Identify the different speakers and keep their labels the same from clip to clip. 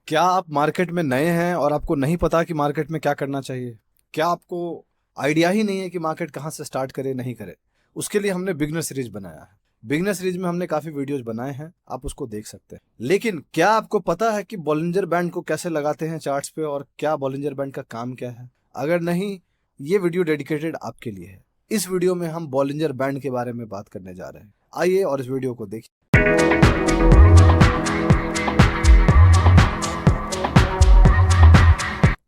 Speaker 1: क्या आप मार्केट में नए हैं और आपको नहीं पता कि मार्केट में क्या करना चाहिए? क्या आपको आइडिया ही नहीं है कि मार्केट कहाँ से स्टार्ट करे नहीं करे? उसके लिए हमने बिगनर सीरीज बनाया है। बिगनर सीरीज में हमने काफी वीडियोस बनाए हैं, आप उसको देख सकते हैं। लेकिन क्या आपको पता है कि बॉलिंजर बैंड को कैसे लगाते हैं चार्ट्स पे और क्या बॉलिंजर बैंड का काम क्या है? अगर नहीं, ये वीडियो डेडिकेटेड आपके लिए है। इस वीडियो में हम बॉलिंजर बैंड के बारे में बात करने जा रहे हैं। आइए और इस वीडियो को देखिए।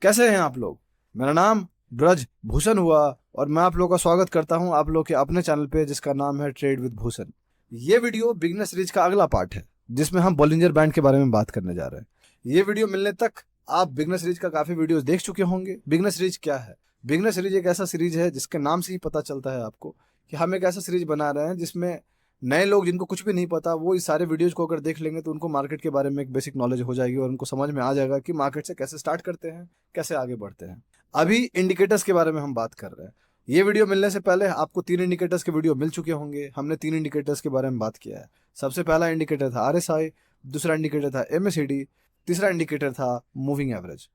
Speaker 1: कैसे हैं आप लोग? मेरा नाम ब्रज भूषण हुआ और मैं आप लोगों का स्वागत करता हूं आप लोग के अपने चैनल पे जिसका नाम है ट्रेड विद भूषण। ये वीडियो बिगनर सीरीज का अगला पार्ट है जिसमें हम बॉलिंजर बैंड के बारे में बात करने जा रहे हैं। ये वीडियो मिलने तक आप बिगनर सीरीज का काफी वीडियोस देख चुके होंगे। बिगनर सीरीज क्या है? बिगनर सीरीज एक ऐसा सीरीज है जिसके नाम से ही पता चलता है आपको कि हम एक ऐसा सीरीज बना रहे हैं जिसमें नए लोग जिनको कुछ भी नहीं पता वो इस सारे वीडियोज को अगर देख लेंगे तो उनको मार्केट के बारे में एक बेसिक नॉलेज हो जाएगी और उनको समझ में आ जाएगा कि मार्केट से कैसे स्टार्ट करते हैं, कैसे आगे बढ़ते हैं। अभी इंडिकेटर्स के बारे में हम बात कर रहे हैं। ये वीडियो मिलने से पहले आपको 3 इंडिकेटर्स के वीडियो मिल चुके होंगे। हमने 3 इंडिकेटर्स के बारे में बात किया है। सबसे पहला इंडिकेटर था RSI, दूसरा इंडिकेटर था MACD, तीसरा इंडिकेटर था मूविंग एवरेज।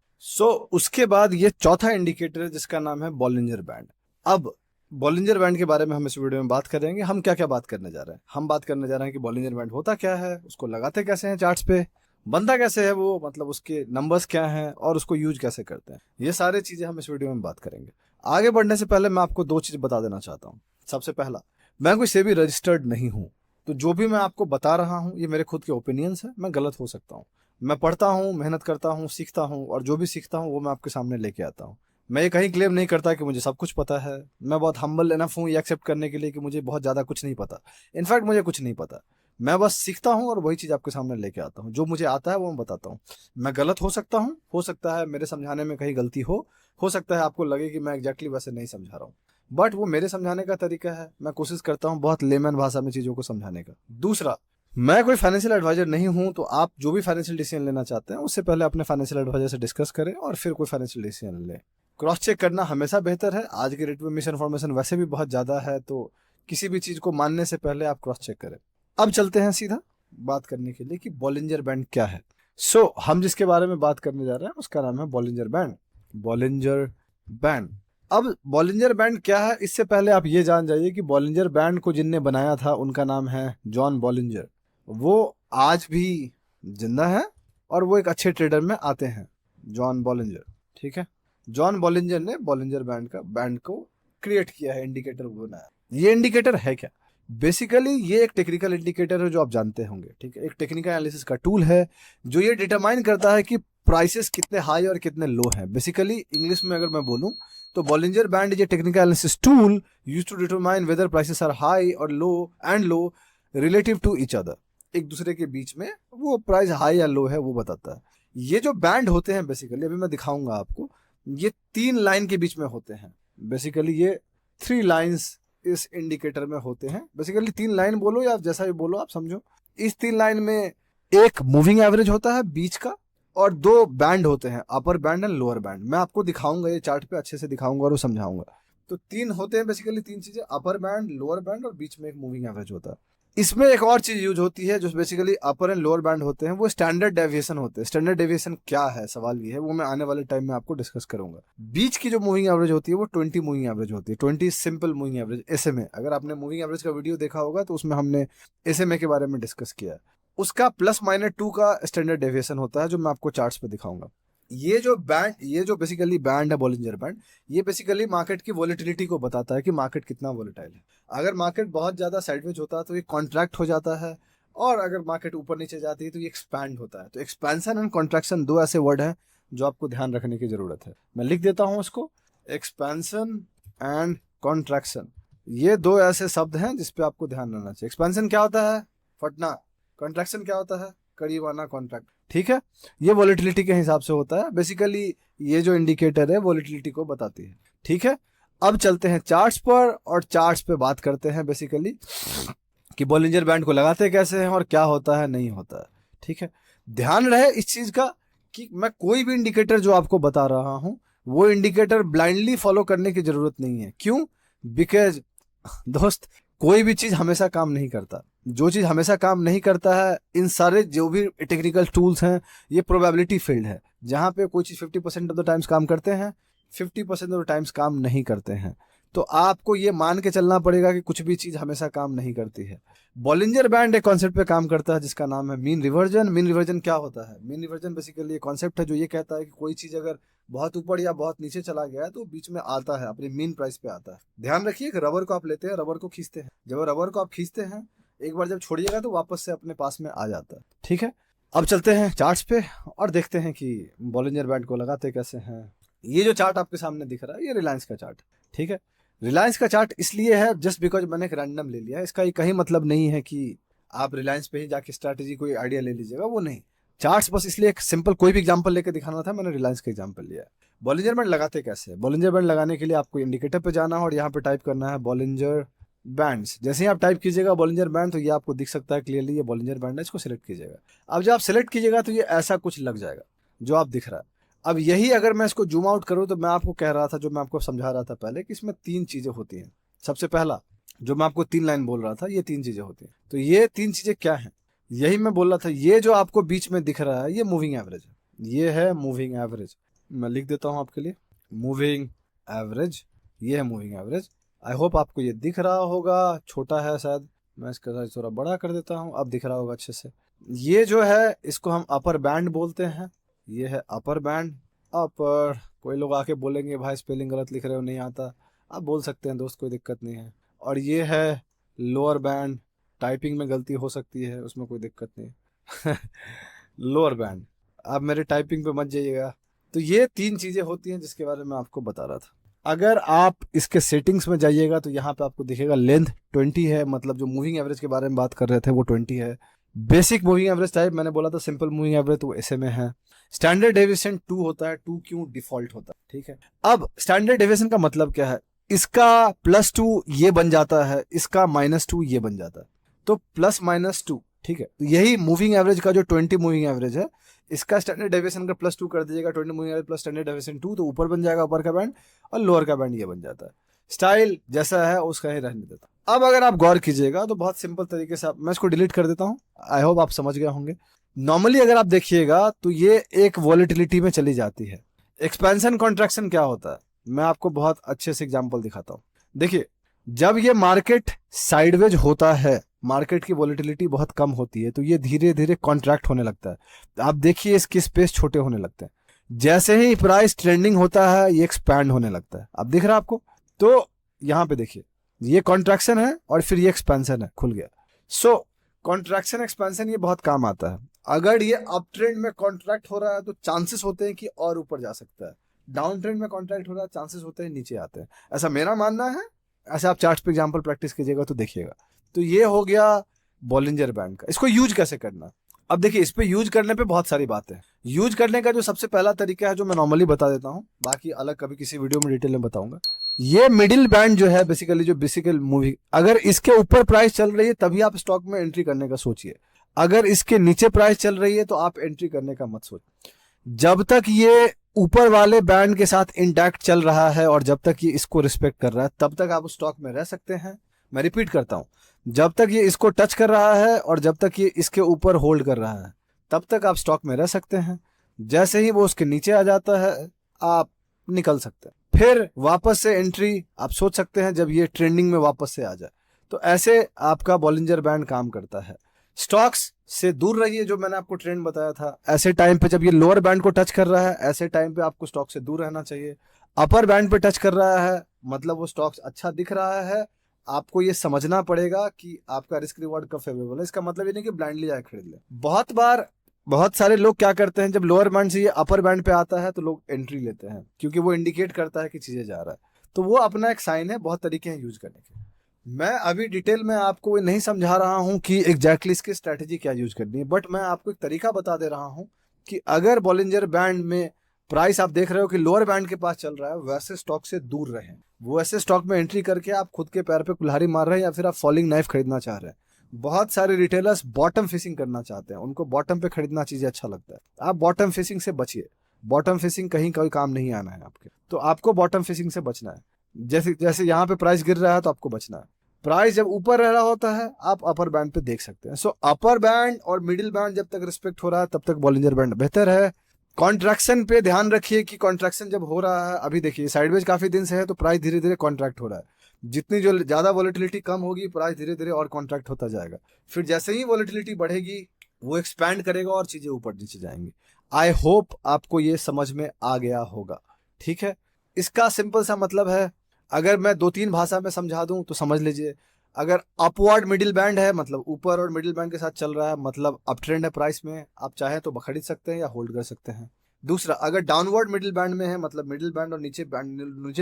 Speaker 1: उसके बाद ये चौथा इंडिकेटर है जिसका नाम है बॉलिंजर बैंड। अब बॉलिंजर बैंड के बारे में हम इस वीडियो में बात करेंगे। हम क्या क्या बात करने जा रहे हैं? हम बात करने जा रहे हैं कि बॉलिंजर बैंड होता क्या है, उसको लगाते कैसे हैं चार्ट्स पे, बनता कैसे है वो, मतलब उसके नंबर्स क्या हैं और उसको यूज कैसे करते हैं। ये सारी चीजें हम इस वीडियो में बात करेंगे। आगे बढ़ने से पहले मैं आपको 2 चीज बता देना चाहता हूँ। सबसे पहला, मैं कोई सेबी रजिस्टर्ड नहीं हूँ, तो जो भी मैं आपको बता रहा हूँ ये मेरे खुद के ओपिनियंस है। मैं गलत हो सकता हूँ। मैं पढ़ता हूँ, मेहनत करता हूँ, सीखता हूँ और जो भी सीखता हूँ वो मैं आपके सामने लेके आता हूँ। मैं ये कहीं क्लेम नहीं करता कि मुझे सब कुछ पता है। मैं बहुत हम्बल इनफ हूँ ये एक्सेप्ट करने के लिए कि मुझे बहुत ज़्यादा कुछ नहीं पता। इनफैक्ट मुझे कुछ नहीं पता। मैं बस सीखता हूँ और वही चीज़ आपके सामने लेके आता हूँ। जो मुझे आता है वो मैं बताता हूँ। मैं गलत हो सकता हूँ, हो सकता है मेरे समझाने में कहीं गलती हो सकता है आपको लगे कि मैं एग्जैक्टली वैसे नहीं समझा रहा हूँ, बट वो मेरे समझाने का तरीका है। मैं कोशिश करता हूँ बहुत लेमन भाषा में चीज़ों को समझाने का। दूसरा, मैं कोई फाइनेंशियल एडवाइजर नहीं हूं, तो आप जो भी फाइनेंशियल डिसीजन लेना चाहते हैं उससे पहले अपने फाइनेंशियल एडवाइजर से डिस्कस करें और फिर कोई फाइनेंशियल डिसीजन लें। क्रॉस चेक करना हमेशा बेहतर है। आज के डेट में मिस इन्फॉर्मेशन वैसे भी बहुत ज़्यादा है, तो किसी भी चीज़ को मानने से पहले आप क्रॉस चेक करें। अब चलते हैं सीधा बात करने के लिए कि बॉलिंजर बैंड क्या है। हम जिसके बारे में बात करने जा रहे हैं उसका नाम है बॉलिंजर बैंड। Bollinger band. अब बॉलिंजर बैंड क्या है, इससे पहले आप ये जान जाइए कि बॉलिंजर बैंड को जिनने बनाया था उनका नाम है जॉन बॉलिंजर। वो आज भी जिंदा है और वो एक अच्छे ट्रेडर में आते हैं, जॉन बॉलिंजर। ठीक है, जॉन बॉलिंजर ने बॉलिंजर बैंड को क्रिएट किया है, इंडिकेटर बनाया। ये इंडिकेटर है क्या? बेसिकली ये एक टेक्निकल इंडिकेटर है जो आप जानते होंगे। ठीक है, एक टेक्निकल एनालिसिस का टूल है जो ये डिटरमाइन करता है कि प्राइसेस कितने हाई और कितने लो हैं। बेसिकली इंग्लिश में अगर मैं बोलूं तो Bollinger band is a technical analysis tool used to determine whether prices are high और low relative to each other. एक दूसरे के बीच में वो प्राइस हाई या लो है वो बताता है। ये जो बैंड होते हैं बेसिकली, अभी मैं दिखाऊंगा आपको, ये 3 लाइन के बीच में होते हैं। बेसिकली ये 3 लाइंस इस इंडिकेटर में होते हैं। बेसिकली 3 लाइन बोलो या जैसा भी बोलो आप समझो। इस 3 लाइन में एक मूविंग एवरेज होता है बीच का और 2 बैंड होते हैं, upper band and lower band. मैं आपको दिखाऊंगा, ये चार्ट पे अच्छे से दिखाऊंगा और वो समझाऊंगा। तो 3 होते हैं बेसिकली, 3 चीजें, अपर बैंड, लोअर बैंड और बीच में एक मूविंग एवरेज होता है। इसमें एक और चीज यूज होती है जो basically upper and lower band होते हैं, वो स्टैंडर्ड डेविएशन होते हैं। स्टैंडर्ड डेविएशन क्या है, सवाल ये है, वो मैं आने वाले टाइम में आपको डिस्कस करूंगा। बीच की जो मूविंग एवरेज होती है वो 20 मूविंग एवरेज होती है। 20 सिंपल मूविंग एवरेज, SMA। अगर आपने मूविंग एवरेज का वीडियो देखा होगा तो उसमें हमने SMA के बारे में डिस्कस किया। उसका +-2 का स्टैंडर्ड डेविएशन होता है जो मैं आपको चार्ट्स पे दिखाऊंगा। ये जो बेसिकली बैंड है बॉलिंजर बैंड, ये बेसिकली मार्केट की वॉलेटिलिटी को बताता है कि मार्केट कितना वॉलेटाइल है। अगर मार्केट बहुत ज्यादा साइडवेज होता है तो ये कॉन्ट्रैक्ट हो जाता है, और अगर मार्केट ऊपर नीचे जाती है तो ये एक्सपैंड होता है। तो एक्सपेंशन एंड कॉन्ट्रैक्शन 2 ऐसे वर्ड हैं जो आपको ध्यान रखने की जरूरत है। मैं लिख देता हूं उसको, एक्सपेंशन एंड कॉन्ट्रैक्शन। ये 2 ऐसे शब्द हैं जिसपे आपको ध्यान रहना चाहिए। एक्सपेंशन क्या होता है? फटना। कॉन्ट्रैक्शन क्या होता है? करीब आना, कॉन्ट्रैक्ट। ठीक है, ये वॉलेटिलिटी के हिसाब से होता है। बेसिकली ये जो इंडिकेटर है वॉलेटिलिटी को बताती है। ठीक है, अब चलते हैं चार्ट्स पर और चार्ट्स पे बात करते हैं बेसिकली कि बॉलिंजर बैंड को लगाते कैसे हैं और क्या होता है नहीं होता है। ठीक है, ध्यान रहे इस चीज का कि मैं कोई भी इंडिकेटर जो आपको बता रहा हूं वो इंडिकेटर ब्लाइंडली फॉलो करने की जरूरत नहीं है। क्यों? बिकॉज दोस्त, कोई भी चीज हमेशा काम नहीं करता। जो चीज़ हमेशा काम नहीं करता है, इन सारे जो भी टेक्निकल टूल्स हैं, ये प्रोबेबिलिटी फील्ड है, जहाँ पे कोई चीज़ 50% ऑफ द टाइम्स काम करते हैं, 50% ऑफ द टाइम्स काम नहीं करते हैं। तो आपको ये मान के चलना पड़ेगा कि कुछ भी चीज़ हमेशा काम नहीं करती है। बॉलिंजर बैंड एक कॉन्सेप्ट पे काम करता है जिसका नाम है मीन रिवर्जन। मीन रिवर्जन क्या होता है? मीन रिवर्जन बेसिकली एक कॉन्सेप्ट है जो ये कहता है कि कोई चीज़ अगर बहुत ऊपर या बहुत नीचे चला गया है तो बीच में आता है, अपनी मीन प्राइस पे आता है। ध्यान रखिए कि रबर को आप लेते हैं, रबर को खींचते हैं, जब रबर को आप खींचते हैं एक बार जब छोड़िएगा तो वापस से अपने पास में आ जाता है। ठीक है, अब चलते हैं चार्ट्स पे और देखते हैं कि बॉलिंजर बैंड को लगाते कैसे हैं। ये जो चार्ट आपके सामने दिख रहा है ये रिलायंस का चार्ट। ठीक है, रिलायंस का चार्ट इसलिए है जस्ट बिकॉज मैंने एक रैंडम ले लिया है। इसका ये कहीं मतलब नहीं है कि आप रिलायंस पे ही जाके स्ट्रैटेजी कोई आइडिया ले लीजिएगा, वो नहीं। चार्ट्स बस इसलिए एक सिंपल कोई भी एग्जांपल लेके दिखाना था, मैंने रिलायंस का एग्जांपल लिया है। बॉलिंजर बैंड लगाते कैसे? बॉलिंजर बैंड लगाने के लिए आपको इंडिकेटर पे जाना है और यहाँ पे टाइप करना है बॉलिंजर बैंड्स। जैसे ही आप टाइप कीजिएगा बॉलिंजर बैंड तो ये आपको दिख सकता है क्लियरली, ये बॉलिंजर बैंड है, इसको सिलेक्ट कीजिएगा। अब जब आप सिलेक्ट कीजिएगा तो ये ऐसा कुछ लग जाएगा जो आप दिख रहा है। अब यही अगर मैं इसको जूम आउट करूँ तो मैं आपको कह रहा था, जो मैं आपको समझा रहा था पहले, कि इसमें 3 चीज़ें होती हैं। सबसे पहला जो मैं आपको 3 लाइन बोल रहा था, ये 3 चीज़ें होती हैं। तो ये 3 चीज़ें क्या हैं? यही मैं बोल रहा था, ये जो आपको बीच में दिख रहा है ये मूविंग एवरेज है। ये है मूविंग एवरेज, मैं लिख देता हूँ आपके लिए, मूविंग एवरेज। ये है मूविंग एवरेज। आई होप आपको ये दिख रहा होगा, छोटा है शायद, मैं इसका साइज थोड़ा बड़ा कर देता हूँ, अब दिख रहा होगा अच्छे से। ये जो है इसको हम अपर बैंड बोलते हैं। ये है अपर बैंड। अपर, कोई लोग आके बोलेंगे भाई स्पेलिंग गलत लिख रहे हो, नहीं आता, आप बोल सकते हैं दोस्त, कोई दिक्कत नहीं है। और ये है लोअर बैंड, टाइपिंग में गलती हो सकती है, उसमें कोई दिक्कत नहीं। लोअर बैंड, आप मेरे टाइपिंग पे मत जाइएगा। तो ये 3 चीज़ें होती हैं जिसके बारे में आपको बता रहा था। अगर आप इसके सेटिंग्स में जाइएगा तो यहाँ पे आपको दिखेगा लेंथ 20 है, मतलब जो मूविंग एवरेज के बारे में बात कर रहे थे वो 20 है। बेसिक मूविंग एवरेज टाइप मैंने बोला था, सिंपल मूविंग एवरेज तो ऐसे में है। स्टैंडर्ड डेविएशन 2 होता है, 2 क्यों डिफॉल्ट होता है। ठीक है, अब स्टैंडर्ड डेविएशन का मतलब क्या है? इसका +2 ये बन जाता है, इसका -2 ये बन जाता है, तो +-2। ठीक है, तो यही मूविंग एवरेज का जो 20 मूविंग एवरेज है, इसका स्टैंडर्ड डेविएशन का +2 कर दीजिएगा, 20 moving average plus standard deviation 2, तो ऊपर बन जाएगा ऊपर का बैंड, और लोअर का बैंड ये बन जाता है। स्टाइल जैसा है उसका ही रहने देता। अब अगर आप गौर कीजिएगा तो बहुत सिंपल तरीके से मैं इसको डिलीट कर देता हूँ, आई होप आप समझ गए होंगे। नॉर्मली अगर आप देखिएगा तो ये एक वॉलेटिलिटी में चली जाती है। एक्सपेंशन कॉन्ट्रैक्शन क्या होता है, मैं आपको बहुत अच्छे से एग्जांपल दिखाता हूँ। देखिए, जब ये मार्केट साइडवेज होता है, मार्केट की वॉलेटिलिटी बहुत कम होती है, तो ये धीरे धीरे कॉन्ट्रैक्ट होने लगता है। आप देखिए इसके स्पेस छोटे होने लगते हैं। जैसे ही प्राइस ट्रेंडिंग होता है ये एक्सपैंड होने लगता है। अब दिख रहा है आपको? तो यहाँ पे देखिए, ये कॉन्ट्रैक्शन है और फिर ये एक्सपेंशन है, खुल गया। सो कॉन्ट्रैक्शन एक्सपेंशन ये बहुत काम आता है। अगर ये अप ट्रेंड में कॉन्ट्रैक्ट हो रहा है तो चांसेस होते हैं कि और ऊपर जा सकता है। डाउन ट्रेंड में कॉन्ट्रैक्ट हो रहा है, चांसेस होते हैं नीचे आते हैं, ऐसा मेरा मानना है। ऐसे आप चार्ट पे एग्जांपल प्रैक्टिस कीजिएगा तो देखिएगा। तो ये हो गया बॉलिंजर बैंड का। इसको यूज कैसे करना? अब देखिए, इस पे यूज करने पे बहुत सारी बातें हैं। यूज करने का जो सबसे पहला तरीका है, जो मैं नॉर्मली बता देता हूँ, बाकी अलग कभी किसी वीडियो में डिटेल में बताऊंगा। ये मिडिल बैंड जो है बेसिकली, जो बेसिकल मूवी, अगर इसके ऊपर प्राइस चल रही है तभी आप स्टॉक में एंट्री करने का सोचिए। अगर इसके नीचे प्राइस चल रही है तो आप एंट्री करने का मत सोचिए। जब तक ये ऊपर वाले बैंड के साथ इंटैक्ट चल रहा है और जब तक ये इसको रिस्पेक्ट कर रहा है तब तक आप स्टॉक में रह सकते हैं। मैं रिपीट करता हूं, जब तक ये इसको टच कर रहा है और जब तक ये इसके ऊपर होल्ड कर रहा है तब तक आप स्टॉक में रह सकते हैं। जैसे ही वो उसके नीचे आ जाता है आप निकल सकते हैं। फिर वापस से एंट्री आप सोच सकते हैं जब ये ट्रेंडिंग में वापस से आ जाए। तो ऐसे आपका बॉलिंजर बैंड काम करता है। स्टॉक्स से दूर रहिए, जो मैंने आपको ट्रेंड बताया था। ऐसे टाइम पे जब ये लोअर बैंड को टच कर रहा है, ऐसे टाइम पे आपको स्टॉक से दूर रहना चाहिए। अपर बैंड पे टच कर रहा है मतलब वो स्टॉक्स अच्छा दिख रहा है, आपको ये समझना पड़ेगा कि आपका रिस्क रिवॉर्ड कब फेवरेबल है। इसका मतलब ये नहीं कि ब्लाइंडली जाके खरीद ले। बहुत बार बहुत सारे लोग क्या करते हैं, जब लोअर बैंड से ये अपर बैंड पे आता है तो लोग एंट्री लेते हैं, क्योंकि वो इंडिकेट करता है कि चीजें जा रहा है। तो वो अपना एक साइन है, बहुत तरीके हैं यूज करने के। मैं अभी डिटेल में आपको नहीं समझा रहा हूं कि एग्जैक्टली इसकी स्ट्रैटेजी क्या यूज करनी है, बट मैं आपको एक तरीका बता दे रहा हूं कि अगर बॉलिंजर बैंड में प्राइस आप देख रहे हो कि लोअर बैंड के पास चल रहा है, वैसे स्टॉक से दूर रहें। वो ऐसे स्टॉक में एंट्री करके आप खुद के पैर पे कुल्हाड़ी मार रहे हैं या फिर आप फॉलिंग नाइफ खरीदना चाह रहे हैं। बहुत सारे रिटेलर्स बॉटम फिशिंग करना चाहते हैं, उनको बॉटम पे खरीदना चीजें अच्छा लगता है। आप बॉटम फिशिंग से बचिए। बॉटम फिशिंग कहीं कोई काम नहीं आना है आपके, तो आपको बॉटम फिशिंग से बचना है। जैसे जैसे यहाँ पे प्राइस गिर रहा है तो आपको बचना है। प्राइस जब ऊपर रह रहा होता है आप अपर बैंड पे देख सकते हैं। सो अपर बैंड और मिडिल बैंड जब तक रिस्पेक्ट हो रहा है तब तक बॉलिंजर बैंड बेहतर है। कॉन्ट्रैक्शन पे ध्यान रखिए कि कॉन्ट्रैक्शन जब हो रहा है, अभी देखिए साइडवेज काफी दिन से है तो प्राइस धीरे धीरे कॉन्ट्रैक्ट हो रहा है। जितनी जो ज्यादा वॉलेटिलिटी कम होगी प्राइस धीरे धीरे और कॉन्ट्रैक्ट होता जाएगा। फिर जैसे ही वॉलेटिलिटी बढ़ेगी वो एक्सपैंड करेगा और चीजें ऊपर नीचे जाएंगी। आई होप आपको ये समझ में आ गया होगा। ठीक है, इसका सिंपल सा मतलब है, अगर मैं 2-3 भाषा में समझा दूं तो समझ लीजिए। अगर अपवर्ड मिडिल बैंड है मतलब ऊपर और मिडिल बैंड के साथ चल रहा है, मतलब अप ट्रेंड है प्राइस में, आप चाहे तो खरीद सकते हैं या होल्ड कर सकते हैं। दूसरा, अगर डाउनवर्ड मिडिल बैंड में है मतलब मिडिल बैंड और नीचे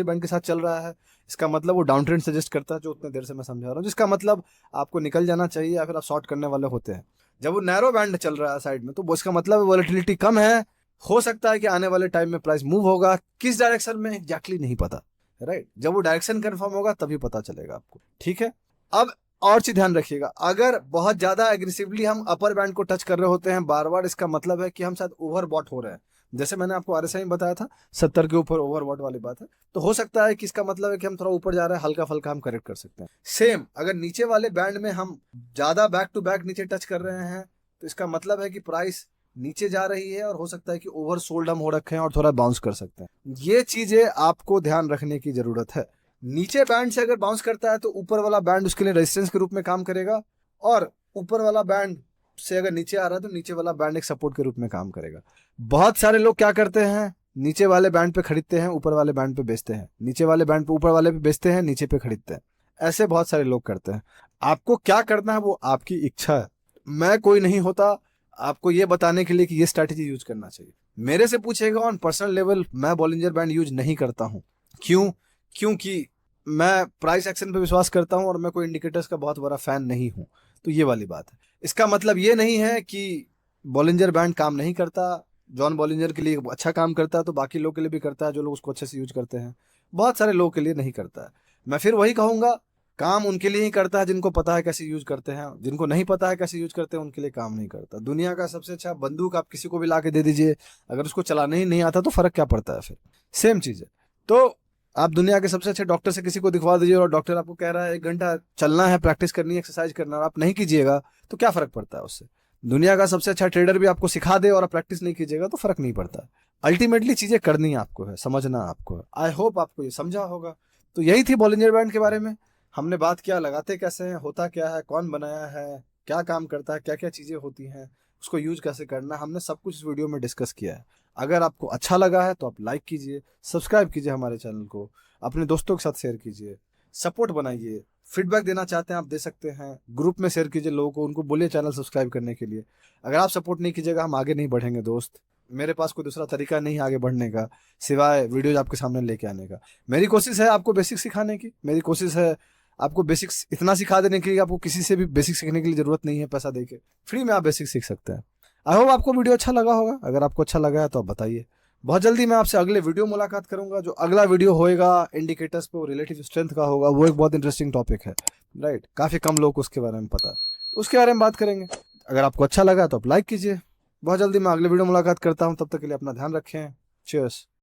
Speaker 1: बैंड के साथ चल रहा है, इसका मतलब वो डाउन ट्रेंड सजेस्ट करता है, जो उतने देर से मैं समझा रहा हूँ, जिसका मतलब आपको निकल जाना चाहिए या फिर आप शॉर्ट करने वाले होते हैं। जब वो नैरो बैंड चल रहा है साइड में, तो वो इसका मतलब वॉलेटिलिटी कम है, हो सकता है कि आने वाले टाइम में प्राइस मूव होगा, किस डायरेक्शन में एग्जैक्टली नहीं पता, राइट। जब वो डायरेक्शन कंफर्म होगा तभी पता चलेगा आपको। ठीक है, अब और चीज ध्यान रखिएगा, अगर बहुत ज्यादा एग्रेसिवली हम अपर बैंड को टच कर रहे होते हैं बार बार, इसका मतलब है कि हम शायद ओवरबॉट हो रहे हैं। जैसे मैंने आपको आरएसआई में बताया था 70 के ऊपर ओवरबॉट वाली बात है, तो हो सकता है कि इसका मतलब है कि हम थोड़ा ऊपर जा रहे हैं, हल्का फल्का हम करेक्ट कर सकते हैं। सेम अगर नीचे वाले बैंड में हम ज्यादा बैक टू बैक नीचे टच कर रहे हैं, तो इसका मतलब है कि प्राइस नीचे जा रही है और हो सकता है कि ओवर सोल्ड हम हो रखे हैं और थोड़ा बाउंस कर सकते हैं। ये चीजें आपको ध्यान रखने की जरूरत है। नीचे बैंड से अगर बाउंस करता है तो ऊपर वाला बैंड उसके लिए रेजिस्टेंस के रूप में काम करेगा, और ऊपर वाला बैंड से अगर नीचे आ रहा है तो नीचे वाला बैंड एक सपोर्ट के रूप में काम करेगा। बहुत सारे लोग क्या करते हैं, नीचे वाले बैंड पे खरीदते हैं, ऊपर वाले बैंड पे बेचते हैं, नीचे वाले बैंड पे ऊपर वाले पे बेचते हैं, नीचे पे खरीदते हैं। ऐसे बहुत सारे लोग करते हैं। आपको क्या करना है वो आपकी इच्छा है, मैं कोई नहीं होता आपको ये बताने के लिए कि ये स्ट्रैटेजी यूज करना चाहिए। मेरे से पूछेगा ऑन पर्सनल लेवल, मैं बॉलिंजर बैंड यूज नहीं करता हूं। क्यों? क्योंकि मैं प्राइस एक्शन पे विश्वास करता हूं और मैं कोई इंडिकेटर्स का बहुत बड़ा फैन नहीं हूं। तो ये वाली बात है। इसका मतलब ये नहीं है कि बॉलिंजर बैंड काम नहीं करता। जॉन बॉलिंजर के लिए अच्छा काम करता है तो बाकी लोग के लिए भी करता है, जो लोग उसको अच्छे से यूज करते हैं। बहुत सारे लोगों के लिए नहीं करता है। मैं फिर वही कहूंगा, काम उनके लिए ही करता है जिनको पता है कैसे यूज करते हैं, जिनको नहीं पता है कैसे यूज करते हैं उनके लिए काम नहीं करता। दुनिया का सबसे अच्छा बंदूक आप किसी को भी ला के दे दीजिए, अगर उसको चलाने ही नहीं आता तो फर्क क्या पड़ता है? फिर सेम चीज है। तो आप दुनिया के सबसे अच्छे डॉक्टर से किसी को दिखवा दीजिए और डॉक्टर आपको कह रहा है 1 घंटा चलना है, प्रैक्टिस करनी है, एक्सरसाइज करना है, और आप नहीं कीजिएगा तो क्या फर्क पड़ता है उससे? दुनिया का सबसे अच्छा ट्रेडर भी आपको सिखा दे और आप प्रैक्टिस नहीं कीजिएगा तो फर्क नहीं पड़ता। अल्टीमेटली चीजें करनी आपको है, समझना आपको है। आई होप आपको ये समझा होगा। तो यही थी बॉलिंजर बैंड के बारे में। हमने बात किया लगाते कैसे हैं, होता क्या है, कौन बनाया है, क्या काम करता है, क्या क्या चीजें होती हैं, उसको यूज कैसे करना है, हमने सब कुछ इस वीडियो में डिस्कस किया है। अगर आपको अच्छा लगा है तो आप लाइक कीजिए, सब्सक्राइब कीजिए हमारे चैनल को, अपने दोस्तों के साथ शेयर कीजिए, सपोर्ट बनाइए। फीडबैक देना चाहते हैं आप दे सकते हैं, ग्रुप में शेयर कीजिए लोगों को, उनको बोलिए चैनल सब्सक्राइब करने के लिए। अगर आप सपोर्ट नहीं कीजिएगा हम आगे नहीं बढ़ेंगे दोस्त। मेरे पास कोई दूसरा तरीका नहीं आगे बढ़ने का सिवाय वीडियोज आपके सामने लेके आने का। मेरी कोशिश है आपको बेसिक सिखाने की, मेरी कोशिश है आपको बेसिक्स इतना सिखा देने के लिए आपको किसी से भी बेसिक सीखने के लिए जरूरत नहीं है पैसा देके, फ्री में आप बेसिक सीख सकते हैं। आई होप आपको वीडियो अच्छा लगा होगा। अगर आपको अच्छा लगा है तो आप बताइए। बहुत जल्दी मैं आपसे अगले वीडियो मुलाकात करूंगा। जो अगला वीडियो होएगा इंडिकेटर्स पे, रिलेटिव स्ट्रेंथ का होगा। वो एक बहुत इंटरेस्टिंग टॉपिक है, राइट। काफी कम लोग को उसके बारे में पता है, तो उसके बारे में बात करेंगे। अगर आपको अच्छा लगा तो आप लाइक कीजिए। बहुत जल्दी मैं अगले वीडियो मुलाकात करता हूँ, तब तक के लिए अपना ध्यान रखें। चीयर्स।